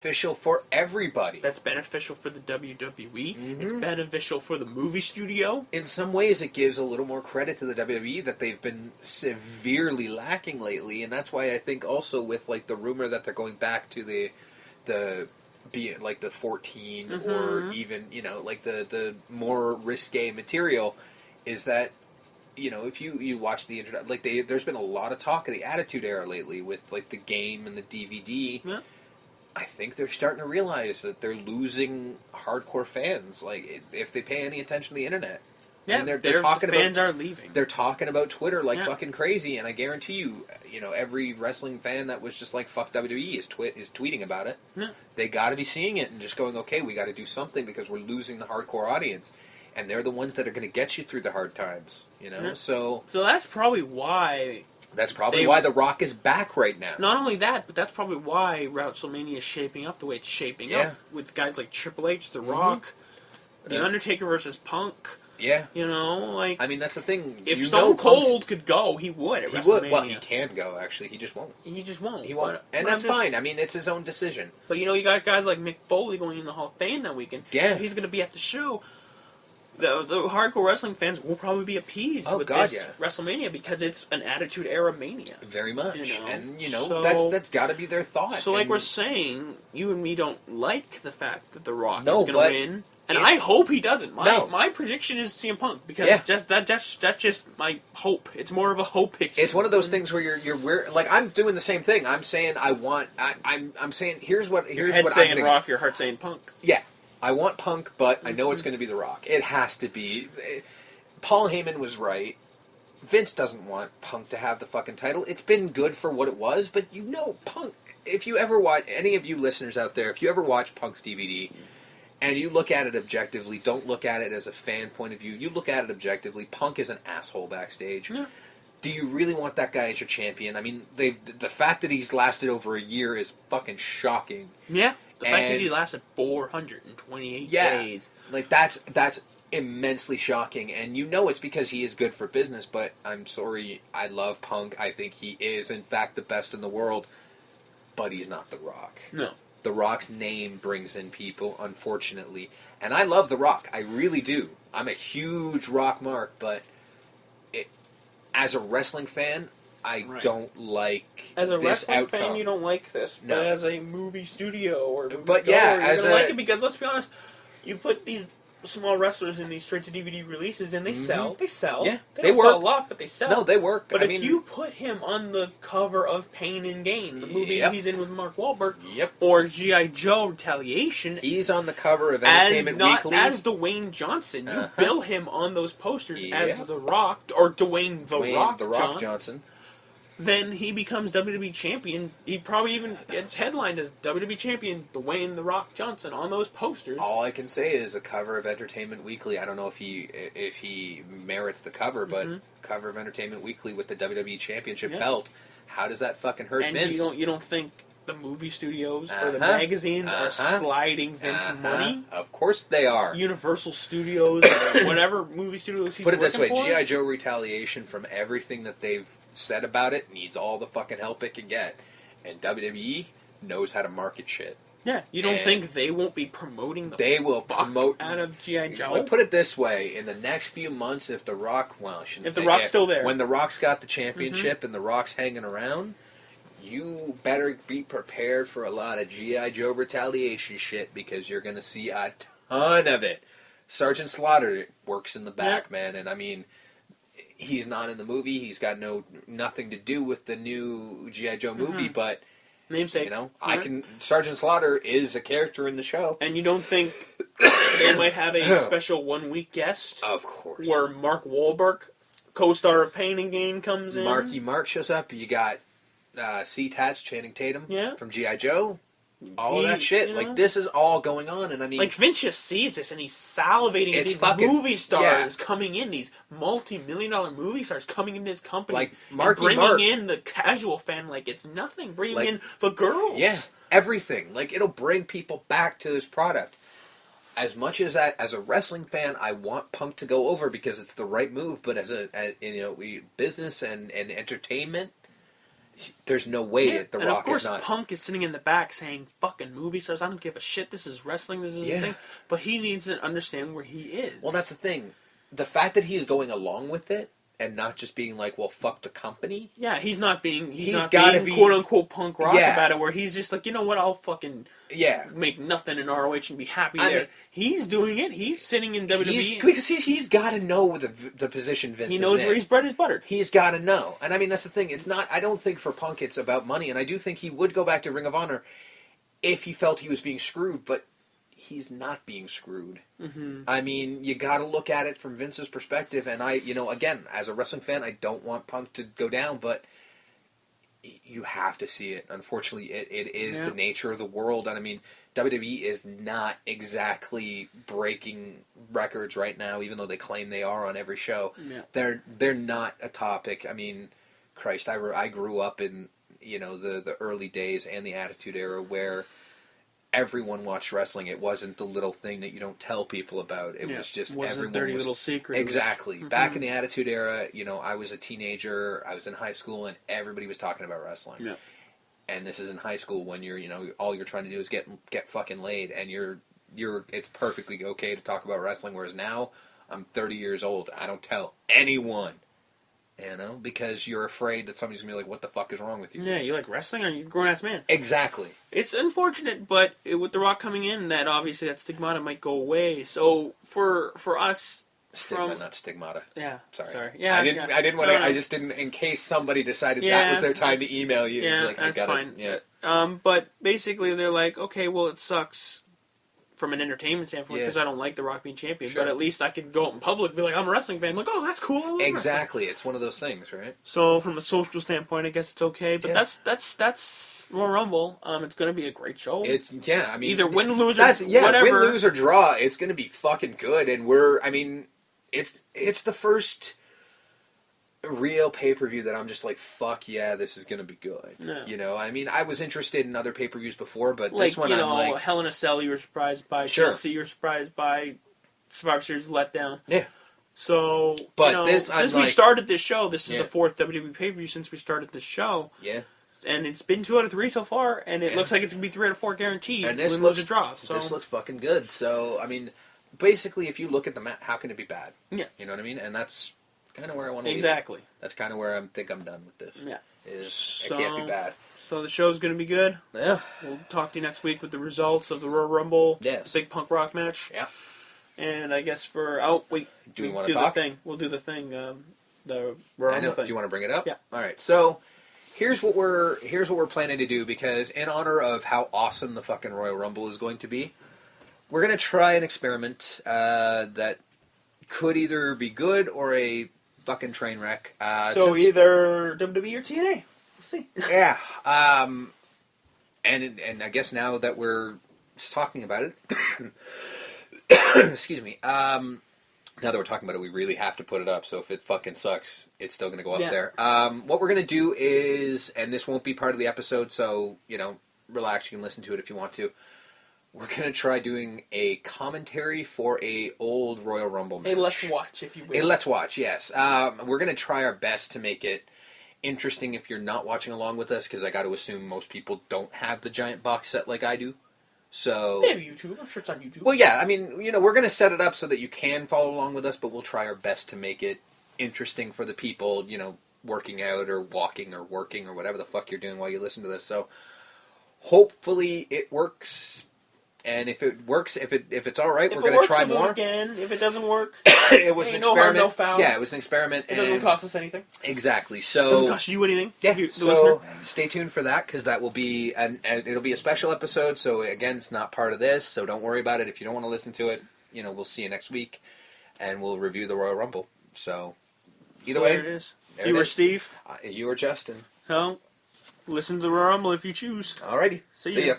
beneficial for everybody. That's beneficial for the WWE. It's beneficial for the movie studio. In some ways, it gives a little more credit to the WWE that they've been severely lacking lately, and that's why I think also with like the rumor that they're going back to the be it like the 14 or even like the more risque material, is that if you watch the internet, like there's been a lot of talk of the Attitude Era lately with like the game and the DVD. Yeah. I think they're starting to realize that they're losing hardcore fans. Like, if they pay any attention to the internet, yeah, they're talking the fans about, are leaving. They're talking about Twitter like fucking crazy, and I guarantee you, every wrestling fan that was just like fuck WWE is tweeting about it. Yeah. They got to be seeing it and just going, okay, we got to do something because we're losing the hardcore audience, and they're the ones that are going to get you through the hard times. Yeah. So that's probably why. That's probably why The Rock is back right now. Not only that, but that's probably why WrestleMania is shaping up the way it's shaping up. With guys like Triple H, The Rock, The Undertaker versus Punk. Yeah. I mean, that's the thing. If Stone Cold could go, he would at WrestleMania. Would. Well, he can go, actually. He just won't. He just won't. He won't. And that's fine. I mean, it's his own decision. But, you got guys like Mick Foley going in the Hall of Fame that weekend. Yeah. So he's going to be at the show. The hardcore wrestling fans will probably be appeased with this WrestleMania because it's an Attitude Era mania. Very much. And, so, that's got to be their thought. So, like we're saying, you and me don't like the fact that The Rock is going to win. And I hope he doesn't. My prediction is CM Punk because that's just my hope. It's more of a hope picture. It's one of those things where you're like, I'm doing the same thing. I'm saying I'm saying here's what your head saying Rock, your heart saying Punk. Yeah. I want Punk, but I know it's going to be The Rock. It has to be. Paul Heyman was right. Vince doesn't want Punk to have the fucking title. It's been good for what it was, but Punk, if you ever watch, any of you listeners out there, if you ever watch Punk's DVD, and you look at it objectively, don't look at it as a fan point of view, you look at it objectively, Punk is an asshole backstage. Yeah. Do you really want that guy as your champion? I mean, the fact that he's lasted over a year is fucking shocking. Yeah. The fact that he lasted 428 days. Like, that's immensely shocking. And it's because he is good for business, but I'm sorry, I love Punk. I think he is, in fact, the best in the world. But he's not The Rock. No. The Rock's name brings in people, unfortunately. And I love The Rock. I really do. I'm a huge Rock mark, but as a wrestling fan, I don't like as a this wrestling outcome. Fan, you don't like this, no. But as a movie studio or movie but goer, yeah, you're gonna like it because let's be honest, you put these small wrestlers in these straight to DVD releases and they sell. They sell. Yeah, they work. Sell a lot, but they sell. No, they work. But if you put him on the cover of Pain and Gain, the movie he's in with Mark Wahlberg, or G.I. Joe Retaliation, he's on the cover of Entertainment Weekly as Dwayne Johnson. You bill him on those posters as The Rock or Dwayne The Rock Johnson. Then he becomes WWE Champion. He probably even gets headlined as WWE Champion Dwayne The Rock Johnson on those posters. All I can say is a cover of Entertainment Weekly. I don't know if he merits the cover, but cover of Entertainment Weekly with the WWE Championship belt. How does that fucking hurt Vince? You don't think the movie studios or the magazines are sliding Vince money? Of course they are. Universal Studios, whatever movie studios he's Put it this way, for? G.I. Joe Retaliation, from everything that they've said about it, needs all the fucking help it can get. And WWE knows how to market shit. Yeah, you don't think they won't be promoting they will promote out of G.I. Joe? Like, put it this way, in the next few months, if The Rock, if The Rock's still there. When The Rock's got the championship and The Rock's hanging around, you better be prepared for a lot of G.I. Joe Retaliation shit, because you're going to see a ton of it. Sergeant Slaughter works in the back, man, and I mean, he's not in the movie. He's got nothing to do with the new G.I. Joe movie, but namesake. Sergeant Slaughter is a character in the show. And you don't think they might have a special 1 week guest? Of course. Where Mark Wahlberg, co-star of Pain and Gain, comes in? Marky Mark shows up. You got C-Tats, Channing Tatum from G.I. Joe. All of that shit. Like, this is all going on, and I mean... Like, Vince just sees this, and he's salivating at these movie stars coming in, these multi-million-dollar movie stars coming into his company. Like, Marky bringing Mark. in the casual fan like it's nothing. Bringing in the girls. Yeah, everything. Like, it'll bring people back to this product. As much as that, as a wrestling fan, I want Punk to go over because it's the right move, but as business and entertainment... there's no way The Rock is not. And of course, Punk is sitting in the back saying, "Fucking movie stars, I don't give a shit. This is wrestling. This is the thing." But he needs to understand where he is. Well, that's the thing. The fact that he's going along with it and not just being like, "Well, fuck the company." Yeah, he's not being be quote unquote punk rock about it. Where he's just like, you know what? I'll fucking make nothing in ROH and be happy there. He's doing it. He's sitting in WWE because he's got to know the position Vince. He knows is in. where his bread is buttered. He's got to know, and I mean that's the thing. It's not. I don't think for Punk it's about money, and I do think he would go back to Ring of Honor if he felt he was being screwed, but he's not being screwed. Mm-hmm. I mean, you got to look at it from Vince's perspective, and again, as a wrestling fan, I don't want Punk to go down, but you have to see it. Unfortunately, it is the nature of the world, and I mean, WWE is not exactly breaking records right now, even though they claim they are on every show. Yeah. They're not a topic. I mean, Christ, I grew up in the early days and the Attitude Era where everyone watched wrestling. It wasn't the little thing that you don't tell people about. It was just everyone a dirty little secret. Exactly. Back in the Attitude Era, I was a teenager. I was in high school, and everybody was talking about wrestling. Yeah. And this is in high school when you're, all you're trying to do is get fucking laid, and it's perfectly okay to talk about wrestling. Whereas now, I'm 30 years old. I don't tell anyone. Because you're afraid that somebody's going to be like, what the fuck is wrong with you? Yeah, you like wrestling? Are you a grown-ass man? Exactly. It's unfortunate, but with The Rock coming in, that obviously that stigmata might go away. So, for us... not stigmata. Yeah. Sorry. Yeah, I didn't want to... I just didn't... In case somebody decided that was their time to email you. Yeah, that's fine. But basically, they're like, okay, well, it sucks from an entertainment standpoint because I don't like The Rock being champion, but at least I can go out in public and be like, I'm a wrestling fan. I'm like, oh, that's cool. I love exactly. wrestling. It's one of those things, right? So from a social standpoint, I guess it's okay. But that's Royal Rumble. It's going to be a great show. I mean, either win, lose, or whatever. Win, lose, or draw. It's going to be fucking good, and it's the first real pay-per-view that I'm just like, fuck yeah, this is going to be good. No. I mean, I was interested in other pay-per-views before, but like, this one I'm like... Hell in a Cell you were surprised by, Chelsea you were surprised by, Survivor Series letdown. Yeah. So, but since we started this show, this is the fourth WWE pay-per-view since we started this show. Yeah. And it's been 2 out of 3 so far, and it looks like it's going to be 3 out of 4 guaranteed. And this lose or draw. So. This looks fucking good. So, I mean, basically, if you look at the map, how can it be bad? Yeah. You know what I mean? And that's kind of where I want to Exactly. leave it. That's kind of where I think I'm done with this. Yeah. It can't be bad. So the show's going to be good. Yeah. We'll talk to you next week with the results of the Royal Rumble. Yes. The big punk rock match. Yeah. And I guess do we want to talk? We'll do the thing. The Royal Rumble thing. Do you want to bring it up? Yeah. All right. So here's what we're planning to do, because in honor of how awesome the fucking Royal Rumble is going to be, we're going to try an experiment that could either be good or a fucking train wreck. So either WWE or TNA. Let's see. Yeah. And I guess now that we're talking about it, excuse me. Now that we're talking about it, we really have to put it up. So if it fucking sucks, it's still going to go up there. What we're going to do is, and this won't be part of the episode, so relax. You can listen to it if you want to. We're going to try doing a commentary for a old Royal Rumble match. A Let's Watch, if you will. A Let's Watch, yes. We're going to try our best to make it interesting if you're not watching along with us, because I got to assume most people don't have the giant box set like I do. So they have YouTube. I'm sure it's on YouTube. Well, yeah. I mean, we're going to set it up so that you can follow along with us, but we'll try our best to make it interesting for the people, working out or walking or working or whatever the fuck you're doing while you listen to this. So hopefully it works. And if it works, if it's all right, we're going to try more. Do it again. If it doesn't work, it was an experiment. No harm, no foul. Yeah, it was an experiment. It doesn't cost us anything. Exactly. So it doesn't cost you anything. Yeah. The so listener. Stay tuned for that, because that will be and it'll be a special episode. So again, it's not part of this. So don't worry about it. If you don't want to listen to it, we'll see you next week, and we'll review the Royal Rumble. So either way, there it is. You were Steve. You were Justin. So listen to the Royal Rumble if you choose. Alrighty. See ya.